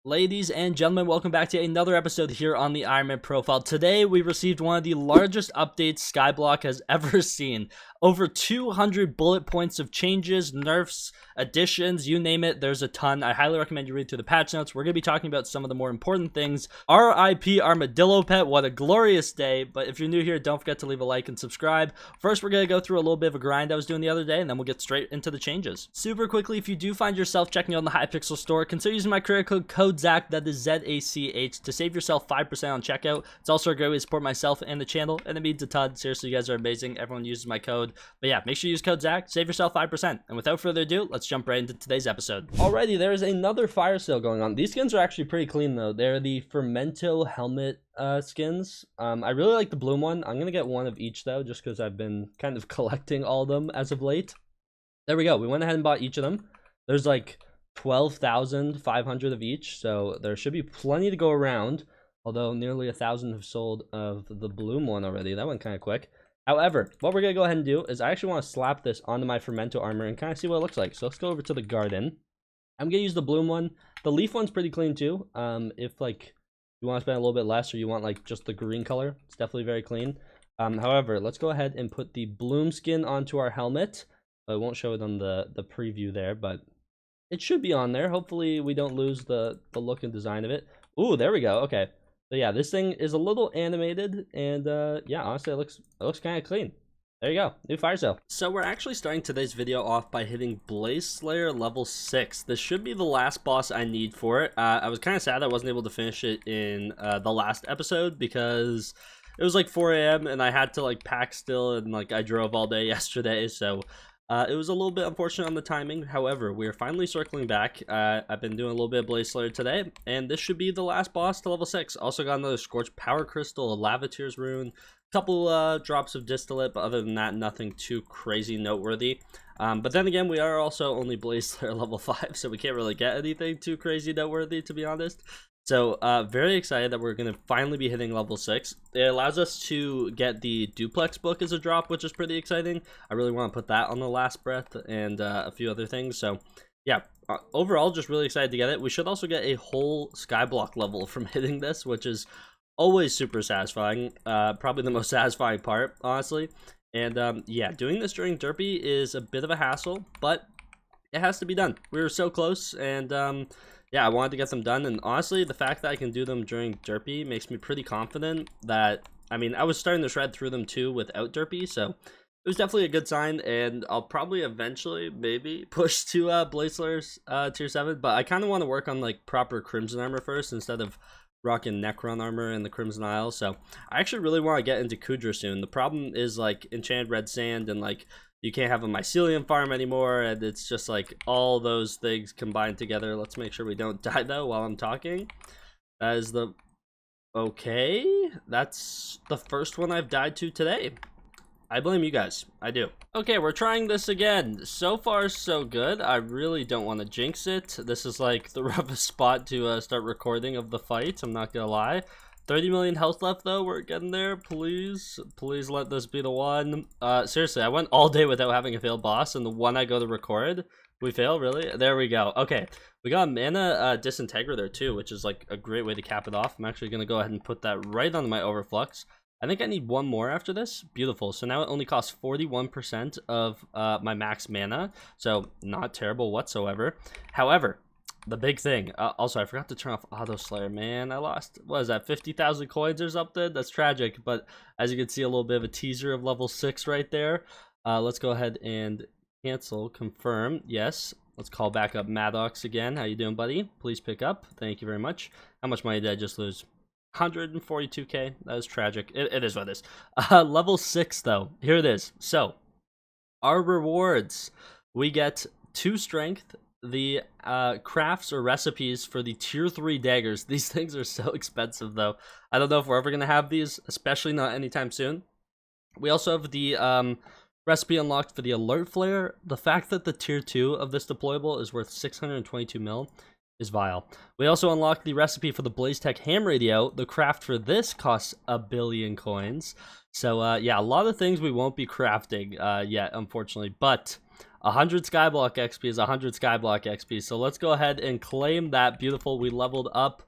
Ladies and gentlemen, welcome back to another episode here on the Ironman Profile. Today, we received one of the largest updates Skyblock has ever seen. Over 200 bullet points of changes, nerfs, additions, you name it, there's a ton. I highly recommend you read through the patch notes. We're going to be talking about some of the more important things. RIP Armadillo Pet, what a glorious day. But if you're new here, don't forget to leave a like and subscribe. First, we're going to go through a little bit of a grind I was doing the other day, and then we'll get straight into the changes. Super quickly, if you do find yourself checking out the Hypixel store, consider using my creator code Zach, that is Z-A-C-H, to save yourself 5% on checkout. It's also a great way to support myself and the channel, and it means a ton. Seriously, you guys are amazing. Everyone uses my code. But yeah, make sure you use code Zach, save yourself 5%. And without further ado, let's jump right into today's episode. Alrighty, there is another fire sale going on. These skins are actually pretty clean though. They're the Fermento helmet skins. I really like the bloom one. I'm gonna get one of each though, just because I've been kind of collecting all of them as of late. There we go. We went ahead and bought each of them. There's like 12,500 of each, so there should be plenty to go around, although nearly 1,000 have sold of the bloom one already. That went kind of quick. However, what we're going to go ahead and do is I actually want to slap this onto my Fermento armor and kind of see what it looks like. So let's go over to the garden. I'm going to use the bloom one. The leaf one's pretty clean too. If like you want to spend a little bit less or you want like just the green color, it's definitely very clean. However, let's go ahead and put the bloom skin onto our helmet. I won't show it on the preview there, but it should be on there. Hopefully we don't lose the look and design of it. Ooh, there we go. Okay. So yeah, this thing is a little animated, and yeah, honestly, it looks kind of clean. There you go, new fire sale. So we're actually starting today's video off by hitting Blaze Slayer level 6. This should be the last boss I need for it. I was kind of sad I wasn't able to finish it in the last episode because it was like 4 a.m. and I had to like pack still, and like I drove all day yesterday, so it was a little bit unfortunate on the timing. However, we are finally circling back. I've been doing a little bit of Blaze Slayer today, and this should be the last boss to level 6. Also got another Scorched Power Crystal, a Lava Tears rune, a couple drops of Distillate, but other than that, nothing too crazy noteworthy. But then again, we are also only Blaze Slayer level 5, so we can't really get anything too crazy noteworthy, to be honest. So, very excited that we're going to finally be hitting level 6. It allows us to get the Duplex book as a drop, which is pretty exciting. I really want to put that on the last breath and a few other things. So, yeah, overall, just really excited to get it. We should also get a whole Skyblock level from hitting this, which is always super satisfying. Probably the most satisfying part, honestly. And, yeah, doing this during Derpy is a bit of a hassle, but it has to be done. We were so close, and yeah, I wanted to get them done, and honestly, the fact that I can do them during Derpy makes me pretty confident that, I mean, I was starting to shred through them too without Derpy, so it was definitely a good sign, and I'll probably eventually, maybe, push to Blaze Slayer's tier 7, but I kind of want to work on, like, proper Crimson armor first, instead of rocking Necron armor in the Crimson Isle, so I actually really want to get into Kudra soon. The problem is, like, Enchanted Red Sand, and, like, you can't have a mycelium farm anymore, and it's just like all those things combined together. Let's make sure we don't die though while I'm talking. That is the... Okay, that's the first one I've died to today. I blame you guys. I do. Okay, we're trying this again. So far, so good. I really don't want to jinx it. This is like the roughest spot to start recording of the fight. I'm not gonna lie. 30 million health left though. We're getting there. Please let this be the one. Seriously, I went all day without having a failed boss, and the one I go to record, we fail. Really? There we go. Okay, we got mana Disintegra there too, which is like a great way to cap it off. I'm actually gonna go ahead and put that right on my Overflux. I think I need one more after this. Beautiful. So now it only costs 41% of my max mana, so not terrible whatsoever. However, the big thing, also I forgot to turn off Auto Slayer, man. I lost, what is that, 50,000 coins or something? That's tragic, but as you can see, a little bit of a teaser of level 6 right there. Let's go ahead and cancel, confirm, yes. Let's call back up Maddox again. How you doing, buddy? Please pick up, thank you very much. How much money did I just lose? 142k, that is tragic. It is what it is. Level 6 though, here it is. So, our rewards, we get 2 strength, the crafts or recipes for the tier 3 daggers. These things are so expensive though. I don't know if we're ever gonna have these, especially not anytime soon. We also have the recipe unlocked for the alert flare. The fact that the tier 2 of this deployable is worth 622 mil is vile. We also unlocked the recipe for the Blaze Tech ham radio. The craft for this costs 1 billion coins. So yeah, a lot of things we won't be crafting yet, unfortunately, but 100 Skyblock XP is 100 Skyblock XP. So let's go ahead and claim that. Beautiful. We leveled up.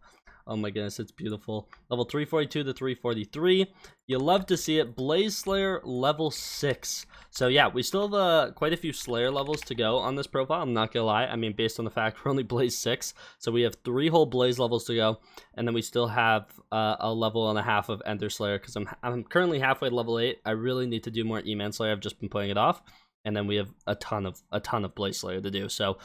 Oh my goodness, it's beautiful. Level 342 to 343. You love to see it. Blaze Slayer level 6. So yeah, we still have quite a few Slayer levels to go on this profile. I'm not gonna lie. I mean, based on the fact we're only Blaze 6. So we have 3 whole Blaze levels to go. And then we still have a level and a half of Ender Slayer. Because I'm currently halfway to level 8. I really need to do more E-Man Slayer. I've just been putting it off. And then we have a ton of Blaze Slayer to do. So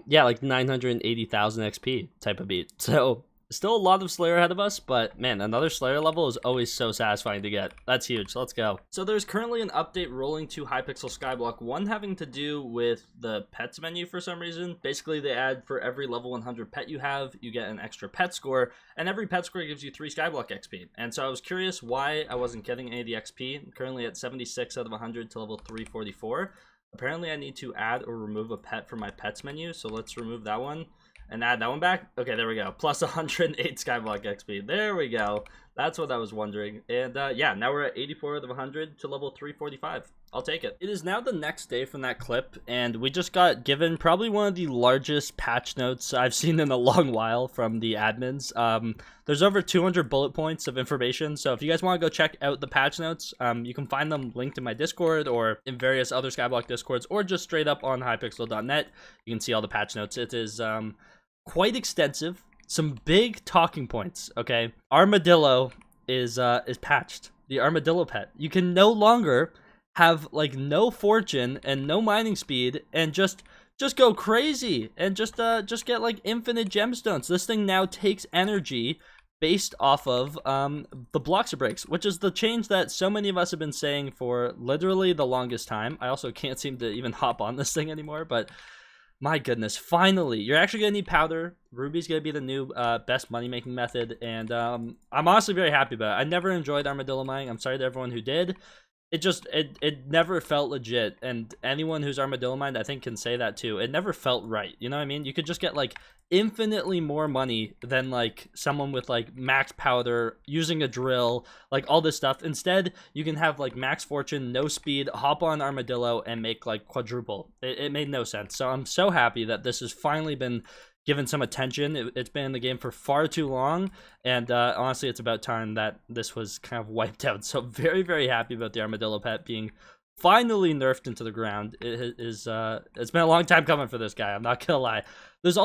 yeah, like 980,000 XP type of beat. So still a lot of Slayer ahead of us, but man, another Slayer level is always so satisfying to get. That's huge. Let's go. So there's currently an update rolling to Hypixel Skyblock, one having to do with the pets menu for some reason. Basically, they add for every level 100 pet you have, you get an extra pet score, and every pet score gives you 3 Skyblock XP. And so I was curious why I wasn't getting any of the XP. I'm currently at 76 out of 100 to level 344. Apparently, I need to add or remove a pet from my pets menu, so let's remove that one. And add that one back. Okay, there we go. Plus 108 Skyblock XP. There we go. That's what I was wondering. And yeah, now we're at 84 out of 100 to level 345. I'll take it. It is now the next day from that clip, and we just got given probably one of the largest patch notes I've seen in a long while from the admins. There's over 200 bullet points of information, so if you guys want to go check out the patch notes, you can find them linked in my Discord or in various other Skyblock Discords, or just straight up on hypixel.net. You can see all the patch notes. It is quite extensive. Some big talking points. Okay, Armadillo is patched. The Armadillo pet. You can no longer have like no fortune and no mining speed and just go crazy and just get like infinite gemstones. This thing now takes energy based off of the blocks it breaks, which is the change that so many of us have been saying for literally the longest time. I also can't seem to even hop on this thing anymore, but my goodness, finally, you're actually going to need powder. Ruby's going to be the new best money-making method, and I'm honestly very happy about it. I never enjoyed armadillo mining. I'm sorry to everyone who did. It never felt legit, and anyone who's armadillo mined, I think, can say that too. It never felt right, you know what I mean? You could just get, like, infinitely more money than, like, someone with, like, max powder, using a drill, like, all this stuff. Instead, you can have, like, max fortune, no speed, hop on armadillo, and make, like, quadruple. It made no sense. So I'm so happy that this has finally been given some attention. It's been in the game for far too long, and honestly, it's about time that this was kind of wiped out. So very, very happy about the armadillo pet being finally nerfed into the ground. It's been a long time coming for this guy, I'm not gonna lie. There's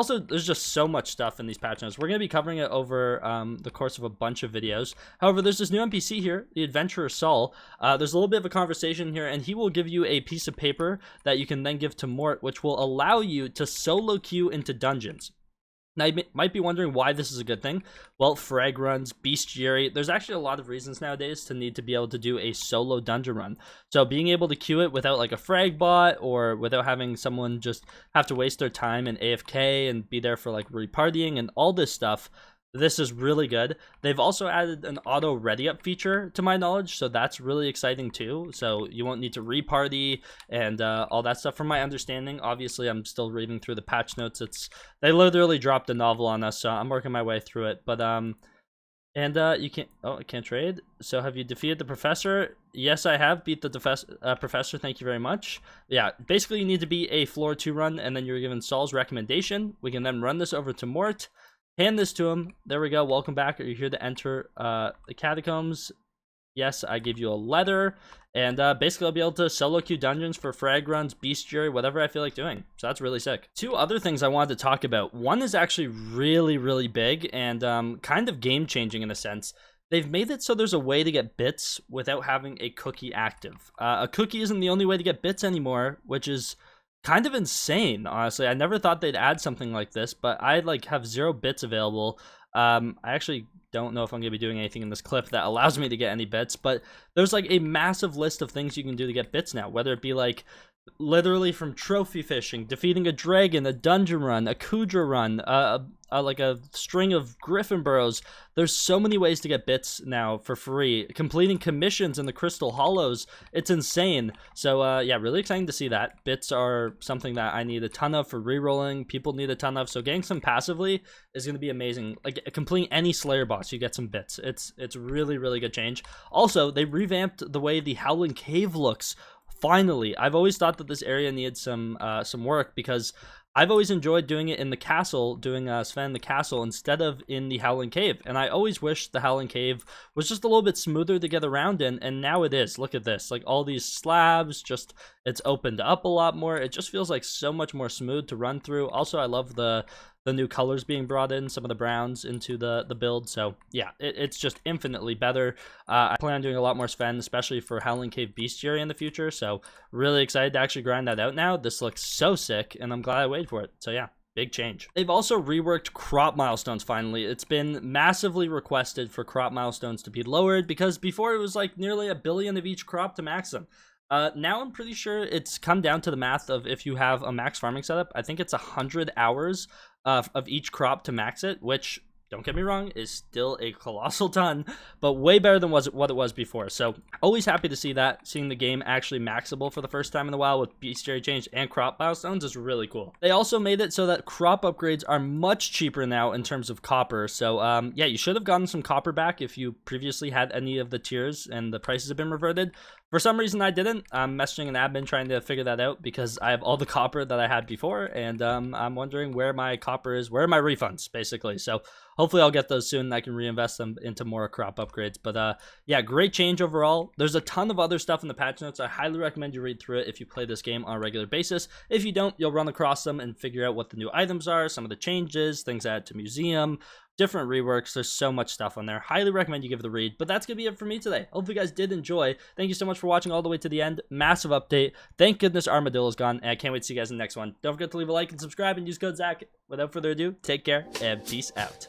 just so much stuff in these patch notes. We're gonna be covering it over the course of a bunch of videos. However, there's this new NPC here, the adventurer Saul. There's a little bit of a conversation here, and he will give you a piece of paper that you can then give to Mort, which will allow you to solo queue into dungeons. Now, you might be wondering why this is a good thing. Well, frag runs, bestiary, there's actually a lot of reasons nowadays to need to be able to do a solo dungeon run. So being able to queue it without like a frag bot, or without having someone just have to waste their time in AFK and be there for like repartying and all this stuff, this is really good. They've also added an auto ready up feature to my knowledge, so that's really exciting too. So you won't need to reparty and all that stuff from my understanding. Obviously, I'm still reading through the patch notes. They literally dropped a novel on us, so I'm working my way through it. But you can't, I can't trade. So have you defeated the professor? Yes, I have beat the professor. Thank you very much. Yeah, basically you need to be a floor 2 run, and then you're given Saul's recommendation. We can then run this over to Mort. Hand this to him. There we go. Welcome back. Are you here to enter the catacombs? Yes, I give you a letter. And basically, I'll be able to solo queue dungeons for frag runs, bestiary, whatever I feel like doing. So that's really sick. 2 other things I wanted to talk about. One is actually really, really big and kind of game-changing in a sense. They've made it so there's a way to get bits without having a cookie active. A cookie isn't the only way to get bits anymore, which is kind of insane, honestly. I never thought they'd add something like this, but I like have 0 bits available. I actually don't know if I'm gonna be doing anything in this clip that allows me to get any bits, but there's like a massive list of things you can do to get bits now, whether it be like literally from trophy fishing, defeating a dragon, a dungeon run, a Kudra run, like a string of griffin burrows. There's so many ways to get bits now for free. Completing commissions in the Crystal Hollows, it's insane. So yeah, really exciting to see that. Bits are something that I need a ton of for rerolling. People need a ton of, so getting some passively is going to be amazing. Like completing any Slayer boss, you get some bits. It's really, really good change. Also, they revamped the way the Howling Cave looks. finally, I've always thought that this area needed some work, because I've always enjoyed doing it in the castle, doing Sven in the castle instead of in the Howling Cave. And I always wished the Howling Cave was just a little bit smoother to get around in, and now it is. Look at this, like all these slabs, just it's opened up a lot more. It just feels like so much more smooth to run through. Also, I love the new colors being brought in, some of the browns into the build. So yeah, it's just infinitely better. I plan on doing a lot more Sven, especially for Howling Cave Bestiary in the future. So really excited to actually grind that out now. This looks so sick, and I'm glad I waited for it. So yeah, big change. They've also reworked crop milestones finally. It's been massively requested for crop milestones to be lowered, because before it was like nearly 1 billion of each crop to max them. Now I'm pretty sure it's come down to the math of, if you have a max farming setup, I think it's 100 hours of each crop to max it, which, don't get me wrong, is still a colossal ton, but way better than what it was before. So always happy to see that. Seeing the game actually maxable for the first time in a while with bestiary change and crop milestones is really cool. They also made it so that crop upgrades are much cheaper now in terms of copper. So yeah, you should have gotten some copper back if you previously had any of the tiers and the prices have been reverted. For some reason I didn't. I'm messaging an admin trying to figure that out, because I have all the copper that I had before, and I'm wondering where my copper is, where are my refunds, basically. So hopefully I'll get those soon and I can reinvest them into more crop upgrades. But yeah, great change overall. There's a ton of other stuff in the patch notes. I highly recommend you read through it if you play this game on a regular basis. If you don't, you'll run across them and figure out what the new items are, some of the changes, things added to museum, different reworks. There's so much stuff on there. Highly recommend you give it a read. But that's gonna be it for me today. Hope you guys did enjoy. Thank you so much for watching all the way to the end. Massive update. Thank goodness Armadillo's gone, and I can't wait to see you guys in the next one. Don't forget to leave a like and subscribe and use code Zach. Without further ado, take care and peace out.